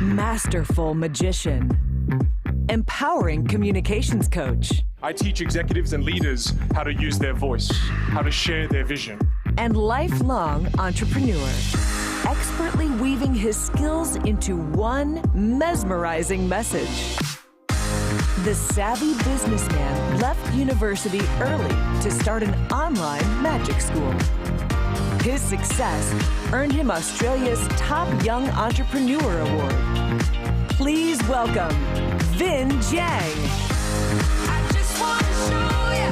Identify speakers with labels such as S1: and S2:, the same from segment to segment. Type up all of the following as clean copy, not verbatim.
S1: masterful magician, empowering communications coach,
S2: I teach executives and leaders how to use their voice, how to share their vision,
S1: and lifelong entrepreneur, expertly weaving his skills into one mesmerizing message. The savvy businessman left university early to start an online magic school. His success earned him Australia's top young entrepreneur award. Please welcome Vinh Giang.
S3: I just want to show you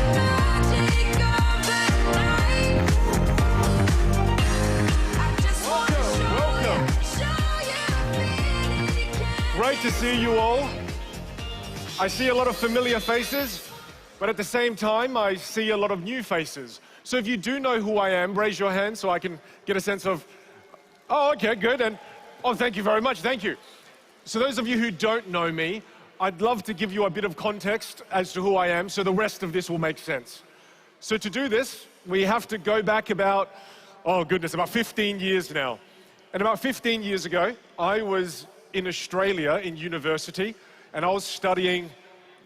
S3: the magic of the night. I just want to show you the feeling you can't.
S2: Great to see you all. I see a lot of familiar faces, but at the same time, I see a lot of new faces. So if you do know who I am, raise your hand so I can get a sense of, oh, okay, good, and oh, thank you very much, thank you. So those of you who don't know me, I'd love to give you a bit of context as to who I am so the rest of this will make sense. So to do this, we have to go back about, oh goodness, about 15 years now. And about 15 years ago, I was in Australia in university, and I was studying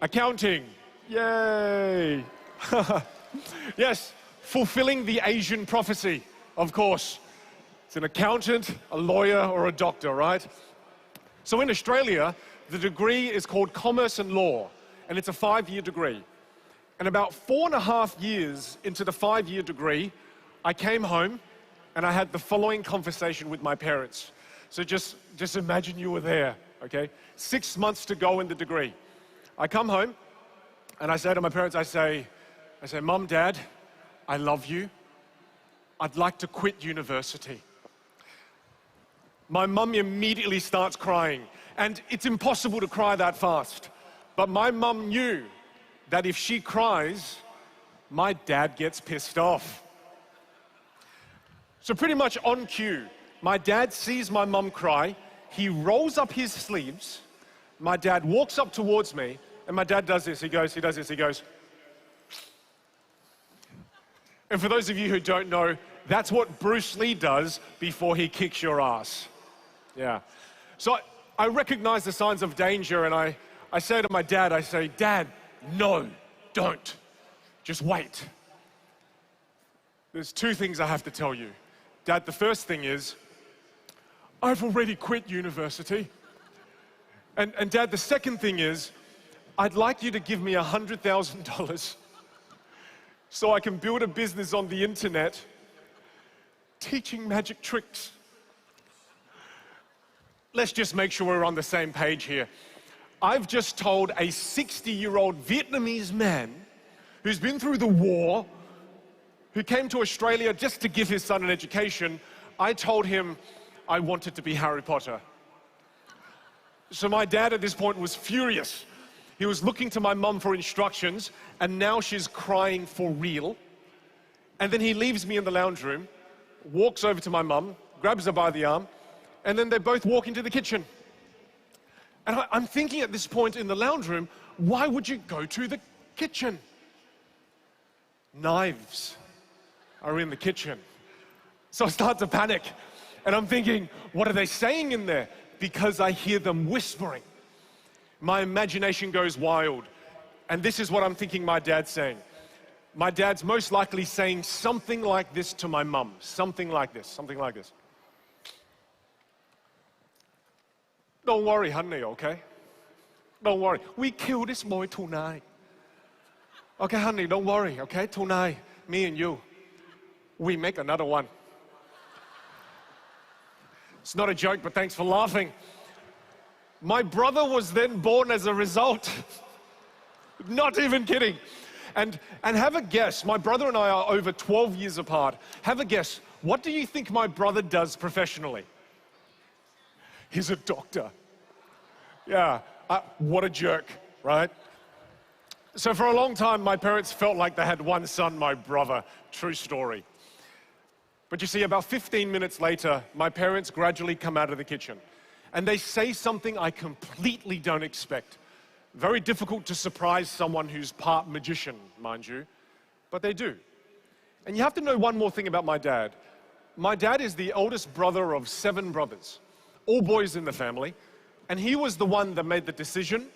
S2: accounting. Yay! Yes, fulfilling the Asian prophecy, of course. It's an accountant, a lawyer, or a doctor, right? So in Australia, the degree is called Commerce and Law, and it's a 5-year degree. And about 4.5 years into the 5-year degree, I came home and I had the following conversation with my parents. So just imagine you were there, okay? 6 months to go in the degree. I come home and I say to my parents, I say, Mum, Dad, I love you. I'd like to quit university. My mum immediately starts crying, and it's impossible to cry that fast. But my mum knew that if she cries, my dad gets pissed off. So pretty much on cue, my dad sees my mum cry, he rolls up his sleeves, my dad walks up towards me, and my dad does this, he goes. And for those of you who don't know, that's what Bruce Lee does before he kicks your ass. Yeah. So I recognize the signs of danger, and I say to my dad, I say, Dad, no, don't. Just wait. There's 2 things I have to tell you. Dad, the first thing is, I've already quit university. And Dad, the second thing is, I'd like you to give me $100,000 so I can build a business on the internet teaching magic tricks. Let's just make sure we're on the same page here. I've just told a 60-year-old Vietnamese man who's been through the war, who came to Australia just to give his son an education, I told him I wanted to be Harry Potter. So my dad at this point was furious. He was looking to my mum for instructions, and now she's crying for real. And then he leaves me in the lounge room, walks over to my mum, grabs her by the arm, and then they both walk into the kitchen. And I'm thinking at this point in the lounge room, why would you go to the kitchen? Knives are in the kitchen. So I start to panic, and I'm thinking, what are they saying in there? Because I hear them whispering. My imagination goes wild. And this is what I'm thinking my dad's saying. My dad's most likely saying something like this to my mum. Something like this. Don't worry, honey, okay? Don't worry. We kill this boy tonight. Okay, honey, don't worry, okay? Tonight, me and you, we make another one. It's not a joke, but thanks for laughing. My brother was then born as a result. Not even kidding. And have a guess, my brother and I are over 12 years apart. Have a guess, what do you think my brother does professionally? He's a doctor. Yeah, what a jerk, right? So for a long time, my parents felt like they had one son, my brother. True story. But you see, about 15 minutes later, my parents gradually come out of the kitchen. And they say something I completely don't expect. Very difficult to surprise someone who's part magician, mind you. But they do. And you have to know one more thing about my dad. My dad is the oldest brother of 7 brothers. all boys in the family, and he was the one that made the decision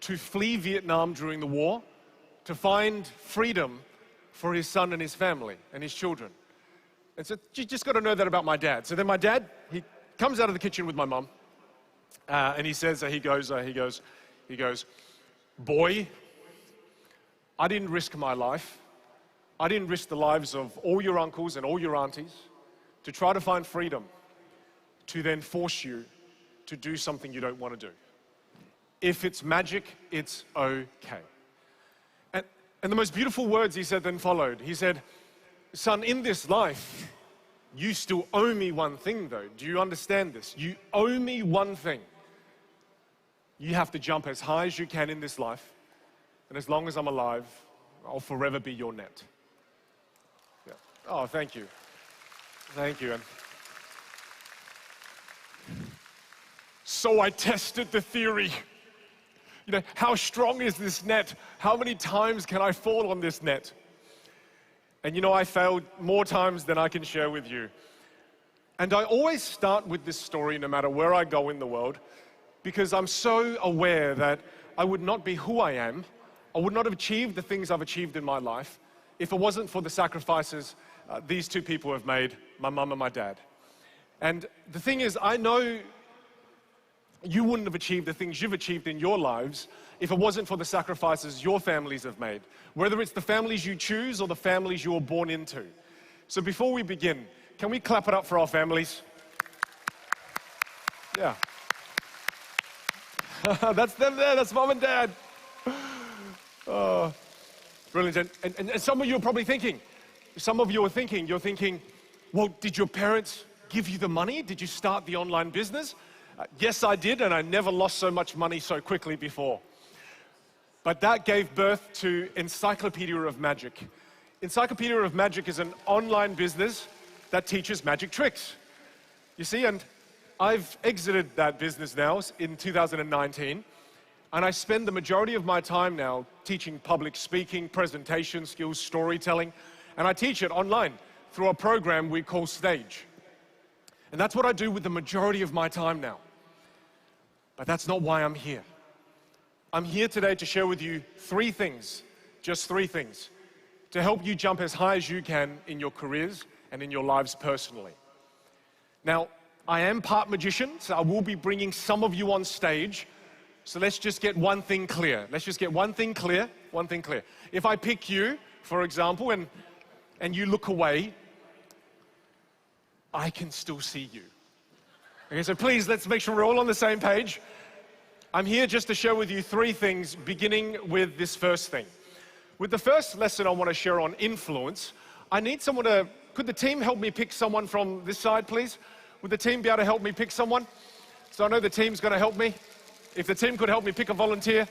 S2: to flee Vietnam during the war to find freedom for his son and his family and his children. And so you just got to know that about my dad. So then my dad, he comes out of the kitchen with my mum, and he says, he goes, boy, I didn't risk my life. I didn't risk the lives of all your uncles and all your aunties to try to find freedom, to then force you to do something you don't want to do. If it's magic, it's okay. And the most beautiful words he said then followed. He said, son, in this life, you still owe me one thing though. Do you understand this? You owe me one thing. You have to jump as high as you can in this life. And as long as I'm alive, I'll forever be your net. Yeah. Oh, thank you. Thank you. And so I tested the theory. You know, how strong is this net? How many times can I fall on this net? And you know, I failed more times than I can share with you. And I always start with this story no matter where I go in the world, because I'm so aware that I would not be who I am, I would not have achieved the things I've achieved in my life if it wasn't for the sacrifices these two people have made, my mum and my dad. And the thing is, I know you wouldn't have achieved the things you've achieved in your lives if it wasn't for the sacrifices your families have made, whether it's the families you choose or the families you were born into. So before we begin, can we clap it up for our families? Yeah. That's them there, that's mom and dad. Oh, brilliant. And some of you are probably thinking, you're thinking, well, did your parents give you the money? Did you start the online business? Yes, I did, and I never lost so much money so quickly before. But that gave birth to Encyclopedia of Magic. Encyclopedia of Magic is an online business that teaches magic tricks. You see, and I've exited that business now in 2019, and I spend the majority of my time now teaching public speaking, presentation skills, storytelling, and I teach it online through a program we call Stage. And that's what I do with the majority of my time now. But that's not why I'm here. I'm here today to share with you three things, just three things, to help you jump as high as you can in your careers and in your lives personally. Now, I am part magician, so I will be bringing some of you on stage. So let's just get one thing clear. Let's just get one thing clear. If I pick you, for example, and you look away, I can still see you. Okay, so please, let's make sure we're all on the same page. I'm here just to share with you three things, beginning with this first thing. With the first lesson I want to share on influence, I need someone to, could the team help me pick someone from this side, please? Would the team be able to help me pick someone? So I know the team's going to help me. If the team could help me pick a volunteer.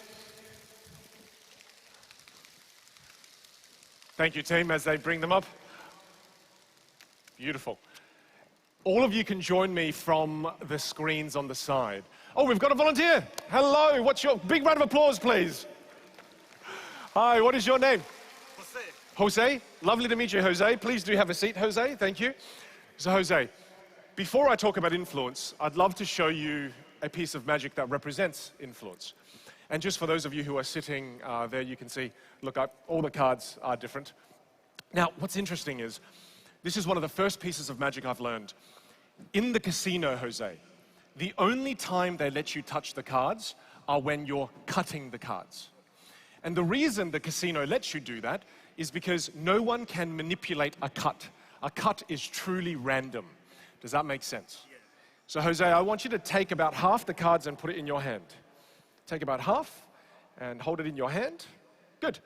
S2: Thank you, team, as they bring them up. Beautiful. All of you can join me from the screens on the side. Oh, we've got a volunteer. Hello, what's your, big round of applause, please. Hi, what is your name?
S4: Jose.
S2: Jose, lovely to meet you, Jose. Please do have a seat, Jose, thank you. So Jose, before I talk about influence, I'd love to show you a piece of magic that represents influence. And just for those of you who are sitting there, you can see, look, all the cards are different. Now, what's interesting is, this is one of the first pieces of magic I've learned. In the casino, Jose, the only time they let you touch the cards are when you're cutting the cards. And the reason the casino lets you do that is because no one can manipulate a cut. A cut is truly random. Does that make sense?
S4: Yeah.
S2: So Jose, I want you to take about half the cards and put it in your hand. Take about half and hold it in your hand. Good.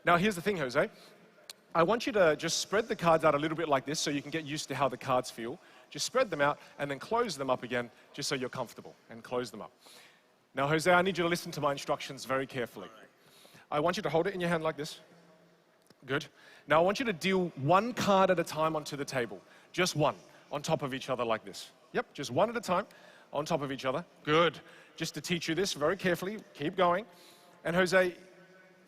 S2: Now here's the thing, Jose. I want you to just spread the cards out a little bit like this so you can get used to how the cards feel. Just spread them out and then close them up again just so you're comfortable, and close them up. Now, Jose, I need you to listen to my instructions very carefully. I want you to hold it in your hand like this. Good. Now, I want you to deal one card at a time onto the table. Just one, on top of each other like this. Yep, just one at a time, on top of each other. Good. Just to teach you this very carefully, keep going. And Jose,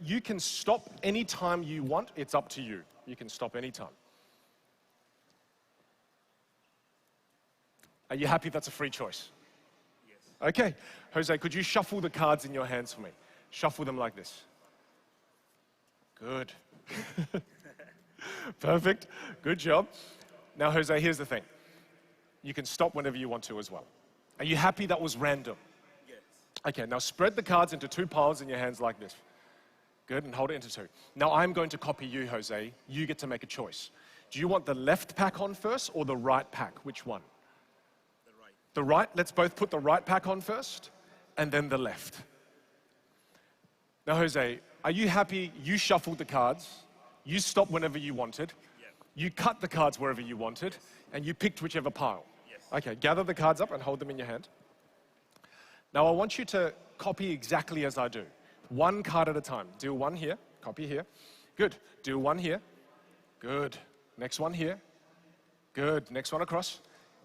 S2: you can stop any time you want. It's up to you. You can stop any time. Are you happy that's a free choice? Okay, Jose, could you shuffle the cards in your hands for me? Shuffle them like this. Good. Perfect. Good job. Now, Jose, here's the thing. You can stop whenever you want to as well. Are you happy that was random?
S4: Yes.
S2: Okay, now spread the cards into 2 piles in your hands like this. Good, and hold it into 2. Now I'm going to copy you, Jose. You get to make a choice. Do you want the left pack on first or the right pack? Which one?
S4: The right.
S2: The right, let's both put the right pack on first, and then the left. Now, Jose, are you happy you shuffled the cards, you stopped whenever you wanted,
S4: Yeah.
S2: you cut the cards wherever you wanted, and you picked whichever pile?
S4: Yes.
S2: Okay, gather the cards up and hold them in your hand. Now, I want you to copy exactly as I do. 1 card at a time. Deal 1 here, copy here. Good. Deal 1 here. Good. Next one here. Good. Next one across.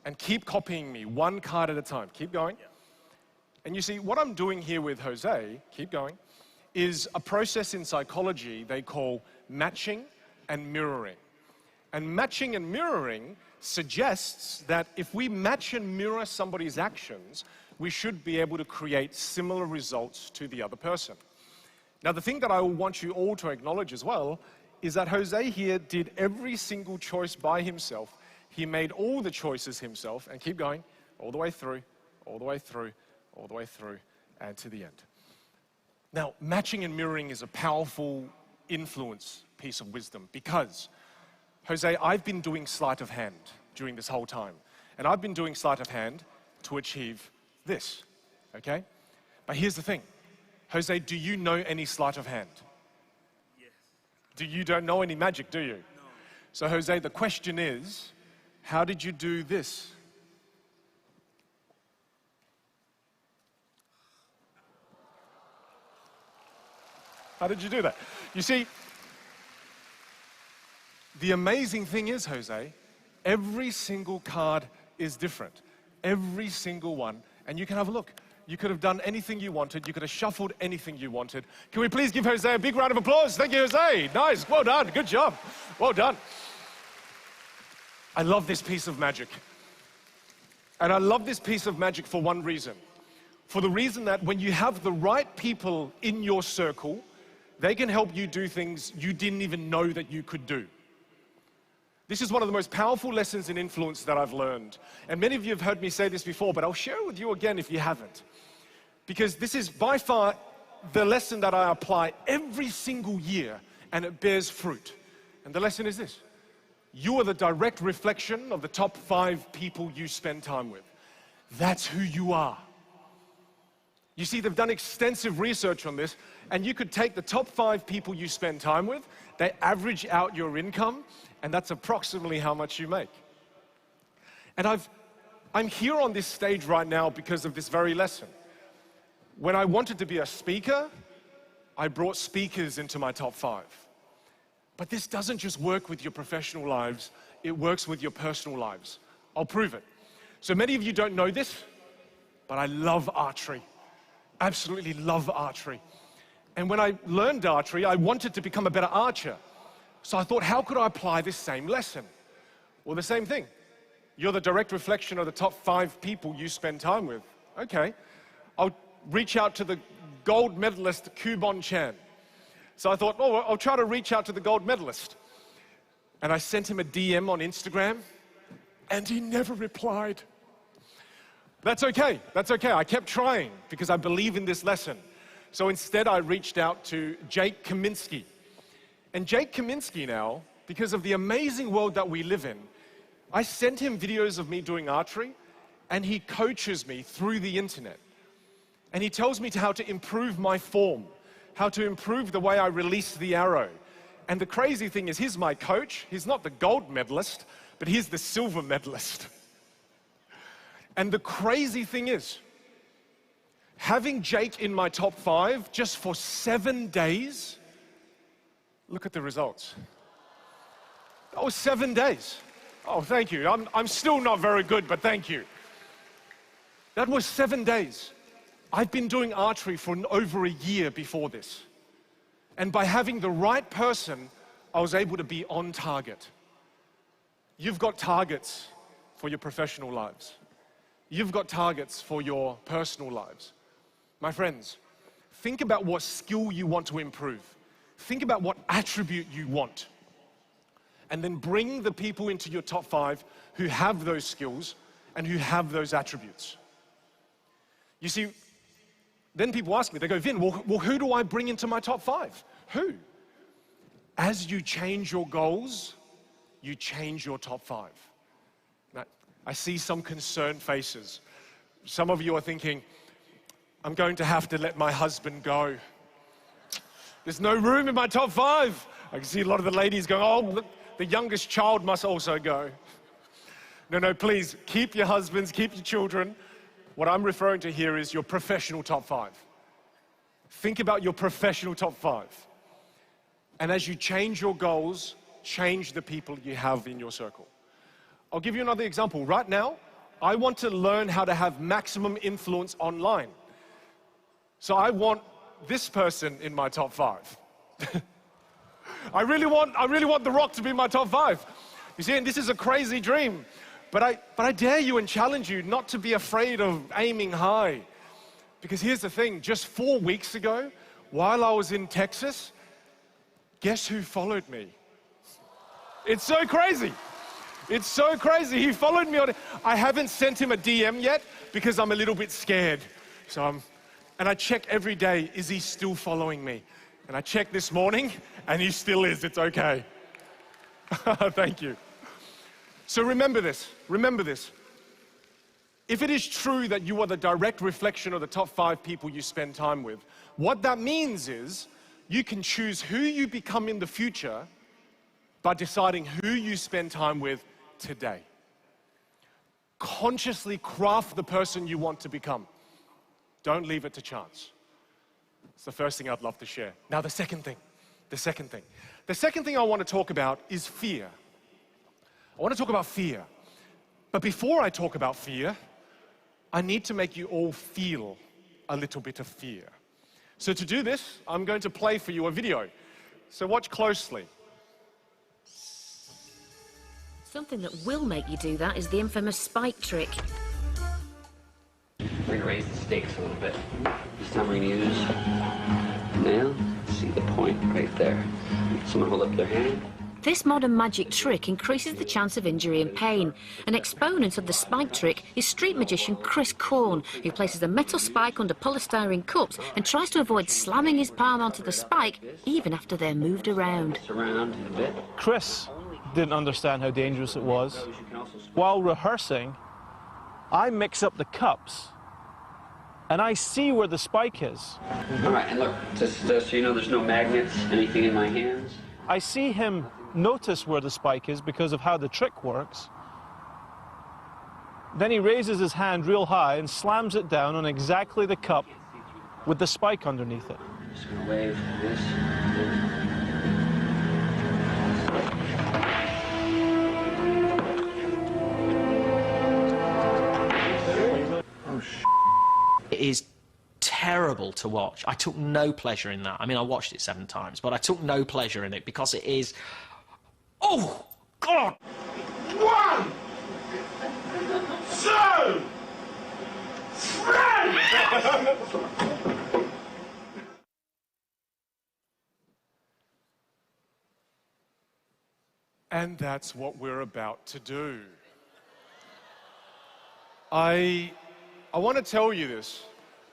S2: And keep copying me 1 card at a time. Keep going.
S4: Yeah.
S2: And you see, what I'm doing here with Jose, keep going, is a process in psychology they call matching and mirroring. And matching and mirroring suggests that if we match and mirror somebody's actions, we should be able to create similar results to the other person. Now, the thing that I want you all to acknowledge as well is that Jose here did every single choice by himself. He made all the choices himself, and keep going, all the way through, all the way through, all the way through, and to the end. Now, matching and mirroring is a powerful influence piece of wisdom because, Jose, I've been doing sleight of hand during this whole time. And I've been doing sleight of hand to achieve this, okay? But here's the thing. Jose, do you know any sleight of hand?
S4: Yes.
S2: You don't know any magic, do you?
S4: No.
S2: So, Jose, the question is, how did you do this? How did you do that? You see, the amazing thing is, Jose, every single card is different. Every single one. And you can have a look. You could have done anything you wanted. You could have shuffled anything you wanted. Can we please give Jose a big round of applause? Thank you, Jose. Nice. Well done. Good job. Well done. I love this piece of magic. And I love this piece of magic for one reason. For the reason that when you have the right people in your circle, they can help you do things you didn't even know that you could do. This is one of the most powerful lessons in influence that I've learned. And many of you have heard me say this before, but I'll share it with you again if you haven't. Because this is by far the lesson that I apply every single year, and it bears fruit. And the lesson is this. You are the direct reflection of the top 5 people you spend time with. That's who you are. You see, they've done extensive research on this, and you could take the top 5 people you spend time with, they average out your income, and that's approximately how much you make. And I'm here on this stage right now because of this very lesson. When I wanted to be a speaker, I brought speakers into my top 5. But this doesn't just work with your professional lives, it works with your personal lives. I'll prove it. So many of you don't know this, but I love archery. Absolutely love archery. And when I learned archery, I wanted to become a better archer. So I thought, how could I apply this same lesson? Well, the same thing. You're the direct reflection of the top 5 people you spend time with. Okay, I'll reach out to the gold medalist, Kubon Chan. So I thought, oh, I'll try to reach out to the gold medalist. And I sent him a DM on Instagram, and he never replied. That's okay, that's okay. I kept trying because I believe in this lesson. So instead, I reached out to Jake Kaminsky. And Jake Kaminsky now, because of the amazing world that we live in, I sent him videos of me doing archery, and he coaches me through the internet. And he tells me how to improve my form, how to improve the way I release the arrow. And the crazy thing is, he's my coach. He's not the gold medalist, but he's the silver medalist. And the crazy thing is, having Jake in my top 5 just for 7 days, look at the results. That was 7 days. Oh, thank you. I'm still not very good, but thank you. That was 7 days. I've been doing archery for over a year before this. And by having the right person, I was able to be on target. You've got targets for your professional lives. You've got targets for your personal lives. My friends, think about what skill you want to improve. Think about what attribute you want. And then bring the people into your top 5 who have those skills and who have those attributes. You see, then people ask me, they go, Vin, well, who do I bring into my top 5? Who? As you change your goals, you change your top 5. Now, I see some concerned faces. Some of you are thinking, I'm going to have to let my husband go. There's no room in my top 5. I can see a lot of the ladies going, oh, the youngest child must also go. No, please, keep your husbands, keep your children. What I'm referring to here is your professional top 5. Think about your professional top 5. And as you change your goals, change the people you have in your circle. I'll give you another example. Right now, I want to learn how to have maximum influence online. So I want this person in my top 5. I really want The Rock to be my top 5. You see, and this is a crazy dream, but I dare you and challenge you not to be afraid of aiming high. Because here's the thing, just 4 weeks ago, while I was in Texas, guess who followed me? It's so crazy. It's so crazy. He followed me on. I haven't sent him a DM yet because I'm a little bit scared. And I check every day, is he still following me? And I checked this morning, and he still is. It's okay. Thank you. So remember this. Remember this. If it is true that you are the direct reflection of the top 5 people you spend time with, what that means is you can choose who you become in the future by deciding who you spend time with today. Consciously craft the person you want to become. Don't leave it to chance. It's the first thing I'd love to share. Now the second thing I want to talk about is fear. I want to talk about fear. But before I talk about fear, I need to make you all feel a little bit of fear. So to do this, I'm going to play for you a video. So watch closely.
S5: Something that will make you do that is the infamous spike trick.
S6: We're going to raise the stakes a little bit. This time we're going to use nail. See the point right there. Someone hold up their hand.
S5: This modern magic trick increases the chance of injury and pain. An exponent of the spike trick is street magician Chris Korn, who places a metal spike under polystyrene cups and tries to avoid slamming his palm onto the spike even after they're moved around.
S6: Around a bit.
S7: Chris didn't understand how dangerous it was. While rehearsing, I mix up the cups and I see where the spike is.
S6: All right, and look, just so you know, there's no magnets, anything in my hands.
S7: I see him notice where the spike is because of how the trick works. Then he raises his hand real high and slams it down on exactly the cup with the spike underneath it.
S6: I'm just going to wave this.
S8: It is terrible to watch. I took no pleasure in that. I mean, I watched it 7 times, but I took no pleasure in it because it is... Oh, God!
S9: 1, 2, 3!
S2: And that's what we're about to do. I want to tell you this.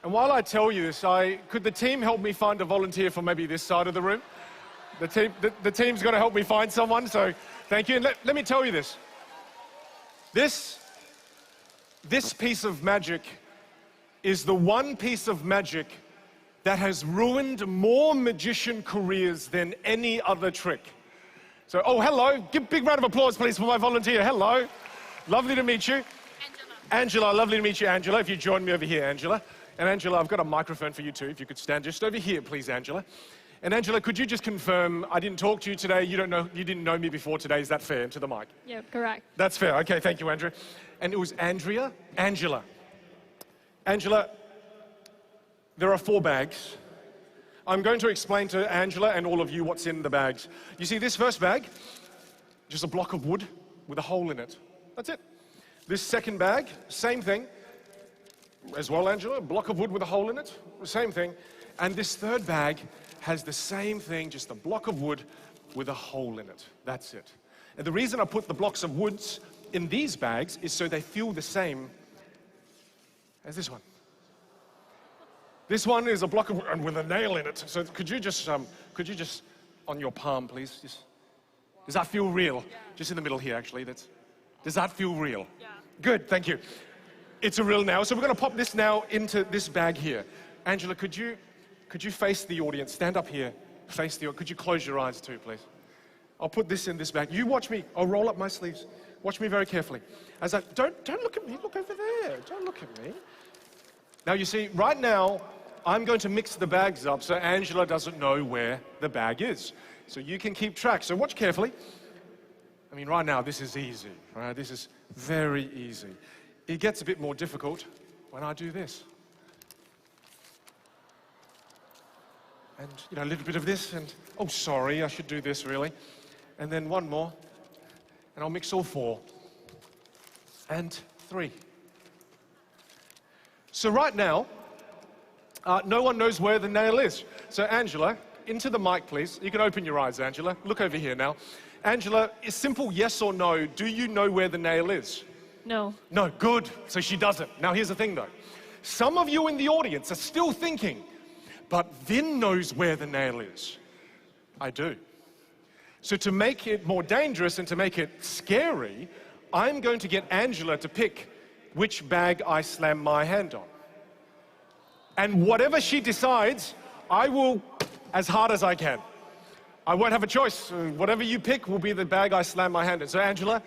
S2: And while I tell you this, could the team help me find a volunteer for maybe this side of the room? The team's got to help me find someone, so thank you. And let me tell you this. This piece of magic is the one piece of magic that has ruined more magician careers than any other trick. So, oh, hello. Give a big round of applause, please, for my volunteer. Hello. Lovely to meet you. Angela, lovely to meet you, Angela. If you join me over here, Angela. And Angela, I've got a microphone for you too. If you could stand just over here, please, Angela. And Angela, could you just confirm, I didn't talk to you today, you didn't know me before today, is that fair, into the mic?
S10: Yeah, correct.
S2: That's fair, okay, thank you, Andrea. And it was Andrea? Angela. Angela, there are 4 bags. I'm going to explain to Angela and all of you what's in the bags. You see this first bag, just a block of wood with a hole in it. That's it. This second bag, same thing, as well, Angela, a block of wood with a hole in it, same thing. And this third bag has the same thing, just a block of wood with a hole in it. That's it. And the reason I put the blocks of woods in these bags is so they feel the same as this one. This one is a block of wood and with a nail in it. So could you just on your palm, please? Does that feel real? Yeah. Just in the middle here, actually. Does that feel real? Yeah. Good, thank you. It's a real nail. So we're going to pop this now into this bag here. Angela, could you face the audience? Stand up here, face the audience. Could you close your eyes too, please? I'll put this in this bag. You watch me. I'll roll up my sleeves. Watch me very carefully. As I don't look at me. Look over there. Don't look at me. Now you see, right now I'm going to mix the bags up so Angela doesn't know where the bag is. So you can keep track. So watch carefully. I mean, right now this is easy. Right? This is very easy. It gets a bit more difficult when I do this. And, you know, a little bit of this and, oh, sorry, I should do this, really. And then one more. And I'll mix all four. And 3. So right now, no one knows where the nail is. So Angela, into the mic, please. You can open your eyes, Angela. Look over here now. Angela, a simple yes or no. Do you know where the nail is?
S10: No.
S2: No, good. So she doesn't. Now here's the thing, though. Some of you in the audience are still thinking, but Vin knows where the nail is. I do. So to make it more dangerous and to make it scary, I'm going to get Angela to pick which bag I slam my hand on. And whatever she decides, I will, as hard as I can. I won't have a choice. Whatever you pick will be the bag I slam my hand in. So Angela,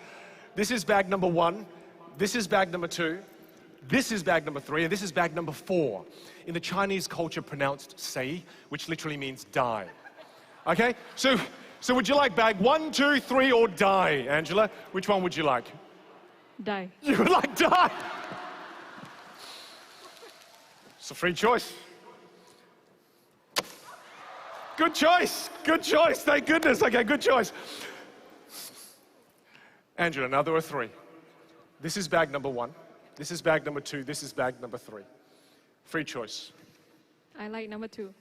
S2: this is bag number 1. This is bag number 2. This is bag number 3, and this is bag number 4. In the Chinese culture, pronounced sei, which literally means die. Okay? So would you like bag 1, 2, 3, or die, Angela? Which one would you like?
S10: Die.
S2: You would like die? It's a free choice. Good choice. Good choice. Thank goodness. Okay, good choice. Angela, now there are 3. This is bag number 1. This is bag number 2. This is bag number 3. Free choice.
S10: I like number 2.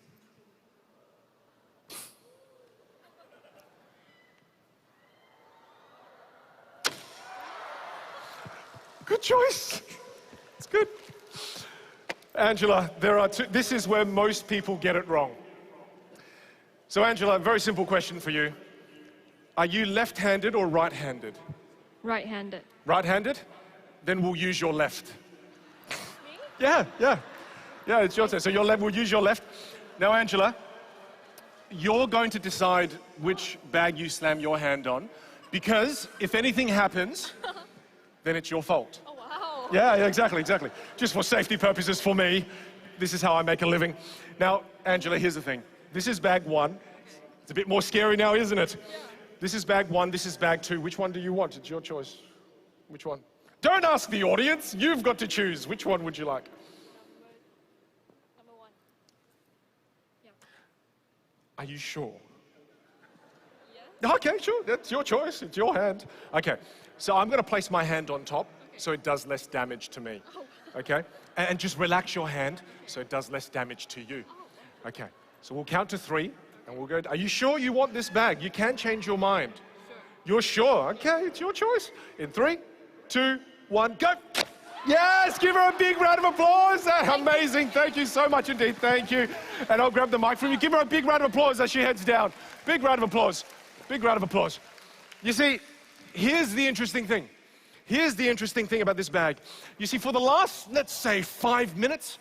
S2: Good choice. It's good. Angela, there are 2. This is where most people get it wrong. So Angela, a very simple question for you. Are you left-handed or right-handed?
S10: Right-handed.
S2: Right-handed? Then we'll use your left. Me? Yeah, it's your turn. So we'll use your left. Now, Angela, you're going to decide which bag you slam your hand on, because if anything happens, then it's your fault.
S10: Oh, wow.
S2: Yeah, exactly. Just for safety purposes for me, this is how I make a living. Now, Angela, here's the thing. This is bag 1. It's a bit more scary now, isn't it? Yeah. This is bag 1, this is bag 2. Which one do you want? It's your choice. Which one? Don't ask the audience. You've got to choose. Which one would you like?
S10: Number 1. Yeah.
S2: Are you sure?
S10: Yes.
S2: Okay, sure. That's your choice. It's your hand. Okay. So I'm going to place my hand on top so it does less damage to me. Oh. Okay? And just relax your hand so it does less damage to you. Oh. Okay. So we'll count to 3 and we'll go. Are you sure you want this bag? You can change your mind. Sure. You're sure? Okay, it's your choice. In 3, 2, 1, go. Yes, give her a big round of applause. Amazing. Thank you so much indeed. Thank you. And I'll grab the mic from you. Give her a big round of applause as she heads down. Big round of applause. Big round of applause. You see, here's the interesting thing. Here's the interesting thing about this bag. You see, for the last, let's say, 5 minutes,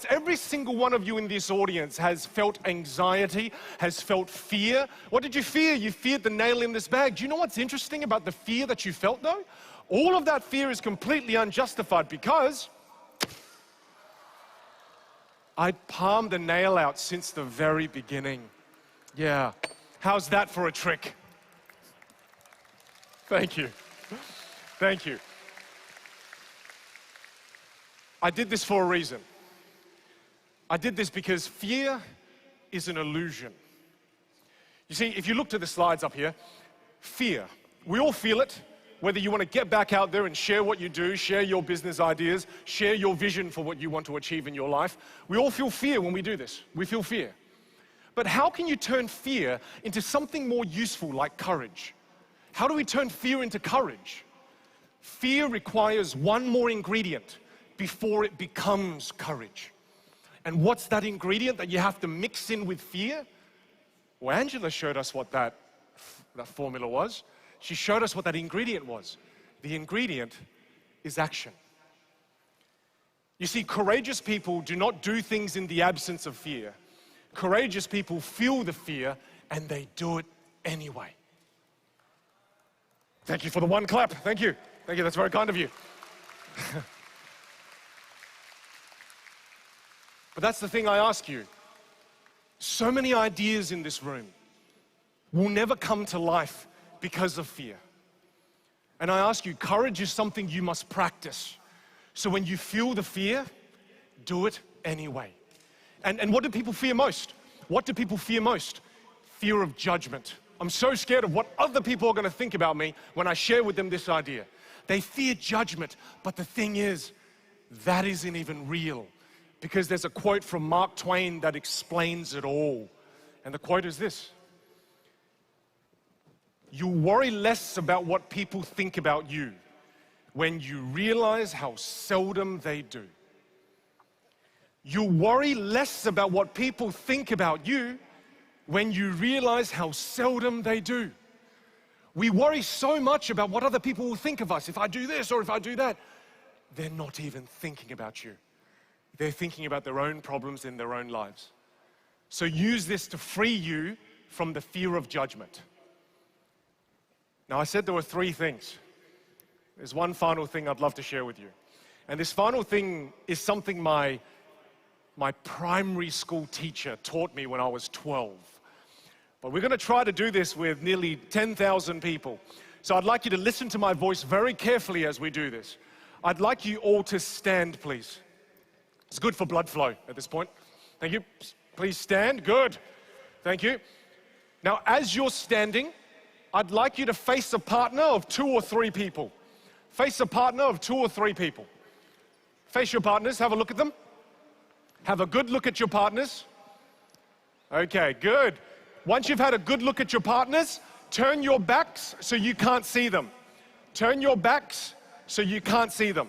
S2: every single one of you in this audience has felt anxiety, has felt fear. What did you fear? You feared the nail in this bag. Do you know what's interesting about the fear that you felt, though? All of that fear is completely unjustified because I palmed the nail out since the very beginning. Yeah. How's that for a trick? Thank you. Thank you. I did this for a reason. I did this because fear is an illusion. You see, if you look to the slides up here, fear, we all feel it. whether you want to get back out there and share what you do, share your business ideas, share your vision for what you want to achieve in your life. We all feel fear when we do this. We feel fear. But how can you turn fear into something more useful like courage? How do we turn fear into courage? Fear requires one more ingredient before it becomes courage. And what's that ingredient that you have to mix in with fear? Well, Angela showed us what that formula was. She showed us what that ingredient was. The ingredient is action. You see, courageous people do not do things in the absence of fear. Courageous people feel the fear and they do it anyway. Thank you for the one clap. Thank you. Thank you. That's very kind of you. But that's the thing I ask you. So many ideas in this room will never come to life because of fear. And I ask you, courage is something you must practice. So when you feel the fear, do it anyway. And what do people fear most? What do people fear most? Fear of judgment. I'm so scared of what other people are going to think about me when I share with them this idea. They fear judgment, but the thing is, that isn't even real. Because there's a quote from Mark Twain that explains it all. And the quote is this: "You worry less about what people think about you when you realize how seldom they do." You worry less about what people think about you when you realize how seldom they do. We worry so much about what other people will think of us. If I do this or if I do that, they're not even thinking about you. They're thinking about their own problems in their own lives. So use this to free you from the fear of judgment. Now, I said there were 3 things. There's one final thing I'd love to share with you. And this final thing is something my primary school teacher taught me when I was 12. But we're going to try to do this with nearly 10,000 people. So I'd like you to listen to my voice very carefully as we do this. I'd like you all to stand, please. It's good for blood flow at this point. Thank you. Please stand. Good. Thank you. Now, as you're standing, I'd like you to face a partner of 2 or 3 people. Face a partner of 2 or 3 people. Face your partners. Have a look at them. Have a good look at your partners. Okay, good. Once you've had a good look at your partners, turn your backs so you can't see them. Turn your backs so you can't see them.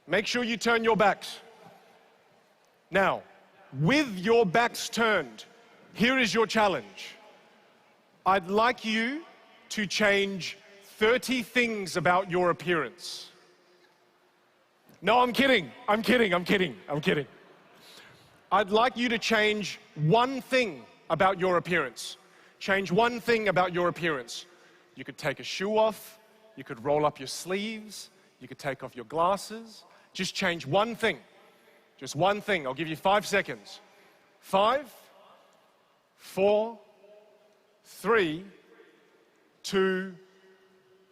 S2: Make sure you turn your backs. Now, with your backs turned, here is your challenge. I'd like you to change 30 things about your appearance. No, I'm kidding. I'm kidding. I'm kidding. I'm kidding. I'd like you to change one thing about your appearance. Change one thing about your appearance. You could take a shoe off. You could roll up your sleeves. You could take off your glasses. Just change one thing. Just one thing. I'll give you 5 seconds. 5, 4, 3, 2,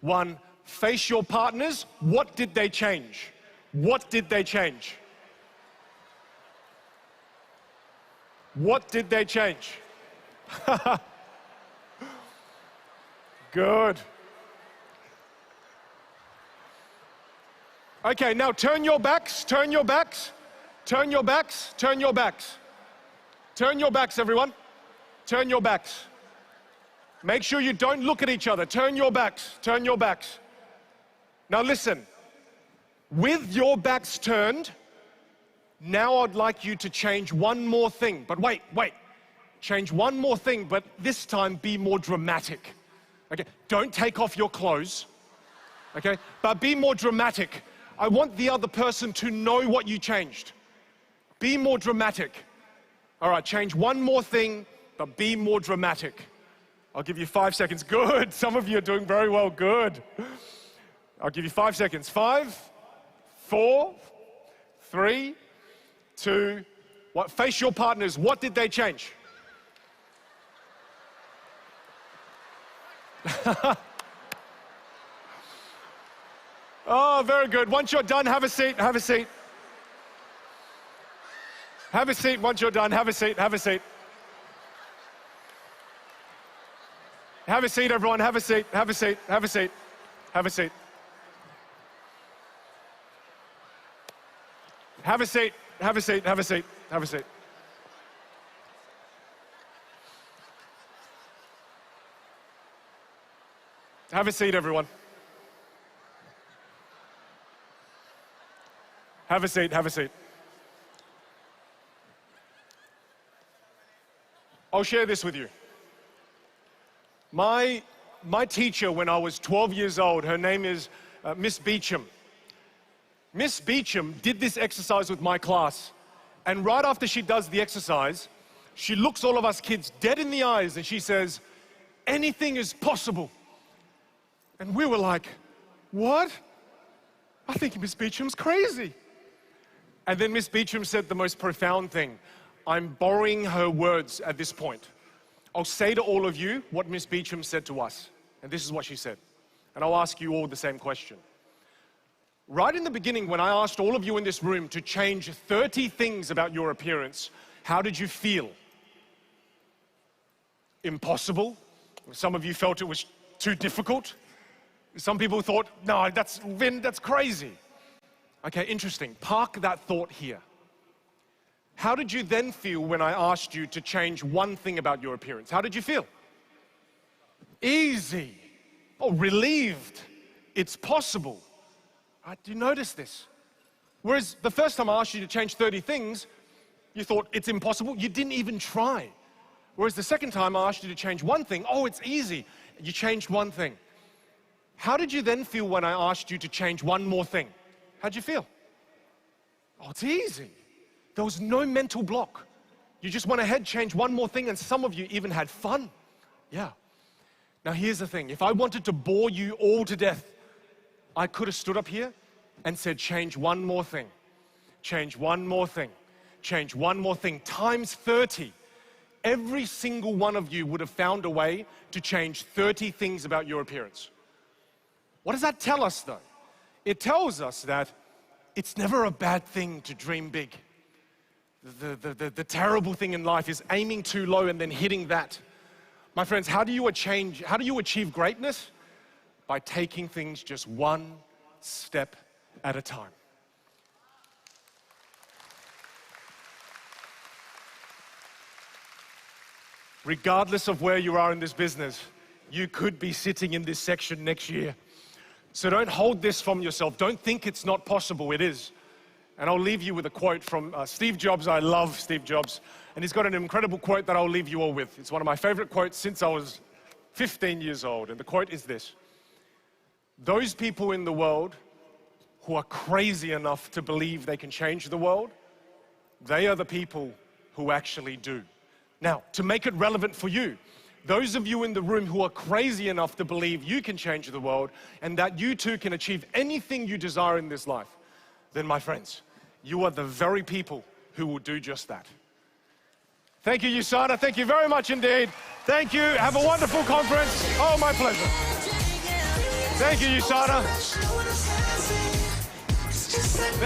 S2: 1. Face your partners. What did they change? What did they change? What did they change? Good. Okay, now turn your backs, turn your backs, turn your backs, turn your backs. Turn your backs, everyone. Turn your backs. Make sure you don't look at each other. Turn your backs, turn your backs. Now listen, with your backs turned, now I'd like you to change one more thing. But wait. Change one more thing, but this time be more dramatic. Okay, don't take off your clothes. Okay, but be more dramatic. I want the other person to know what you changed. Be more dramatic. All right, change one more thing, but be more dramatic. I'll give you 5 seconds. Good. Some of you are doing very well. Good. I'll give you 5 seconds. 5, 4, 3, 2, 1. Face your partners. What did they change? Oh, very good. Once you're done, have a seat. Have a seat. Have a seat once you're done. Have a seat. Have a seat. Have a seat, everyone. Have a seat. Have a seat. Have a seat. Have a seat. Have a seat. Have a seat. Have a seat. Have a seat. Have a seat, everyone. Have a seat. Have a seat. I'll share this with you. My teacher when I was 12 years old, her name is Miss Beecham. Miss Beecham did this exercise with my class, and right after she does the exercise, she looks all of us kids dead in the eyes and she says, anything is possible. And we were like, what? I think Miss Beecham's crazy. And then Miss Beecham said the most profound thing. I'm borrowing her words at this point. I'll say to all of you what Miss Beecham said to us. And this is what she said. And I'll ask you all the same question. Right in the beginning, when I asked all of you in this room to change 30 things about your appearance, how did you feel? Impossible? Some of you felt it was too difficult. Some people thought, no, Vin, that's crazy. Okay, interesting. Park that thought here. How did you then feel when I asked you to change one thing about your appearance? How did you feel? Easy. Oh, relieved. It's possible. Right, do you notice this? Whereas the first time I asked you to change 30 things, you thought it's impossible. You didn't even try. Whereas the second time I asked you to change one thing, oh, it's easy. You changed one thing. How did you then feel when I asked you to change one more thing? How'd you feel? Oh, it's easy. There was no mental block. You just went ahead, changed one more thing, and some of you even had fun. Yeah. Now here's the thing. If I wanted to bore you all to death, I could have stood up here and said, change one more thing. Change one more thing. Change one more thing. Times 30. Every single one of you would have found a way to change 30 things about your appearance. What does that tell us, though? It tells us that it's never a bad thing to dream big. The terrible thing in life is aiming too low and then hitting that. My friends, how do you achieve greatness? By taking things just one step at a time. Regardless of where you are in this business, you could be sitting in this section next year. So don't hold this from yourself. Don't think it's not possible. It is. And I'll leave you with a quote from Steve Jobs. I love Steve Jobs. And he's got an incredible quote that I'll leave you all with. It's one of my favorite quotes since I was 15 years old. And the quote is this: those people in the world who are crazy enough to believe they can change the world, they are the people who actually do. Now, to make it relevant for you, those of you in the room who are crazy enough to believe you can change the world and that you too can achieve anything you desire in this life, then my friends, you are the very people who will do just that. Thank you, USANA. Thank you very much indeed. Thank you. Have a wonderful conference. Oh, my pleasure. Thank you, USANA. Thank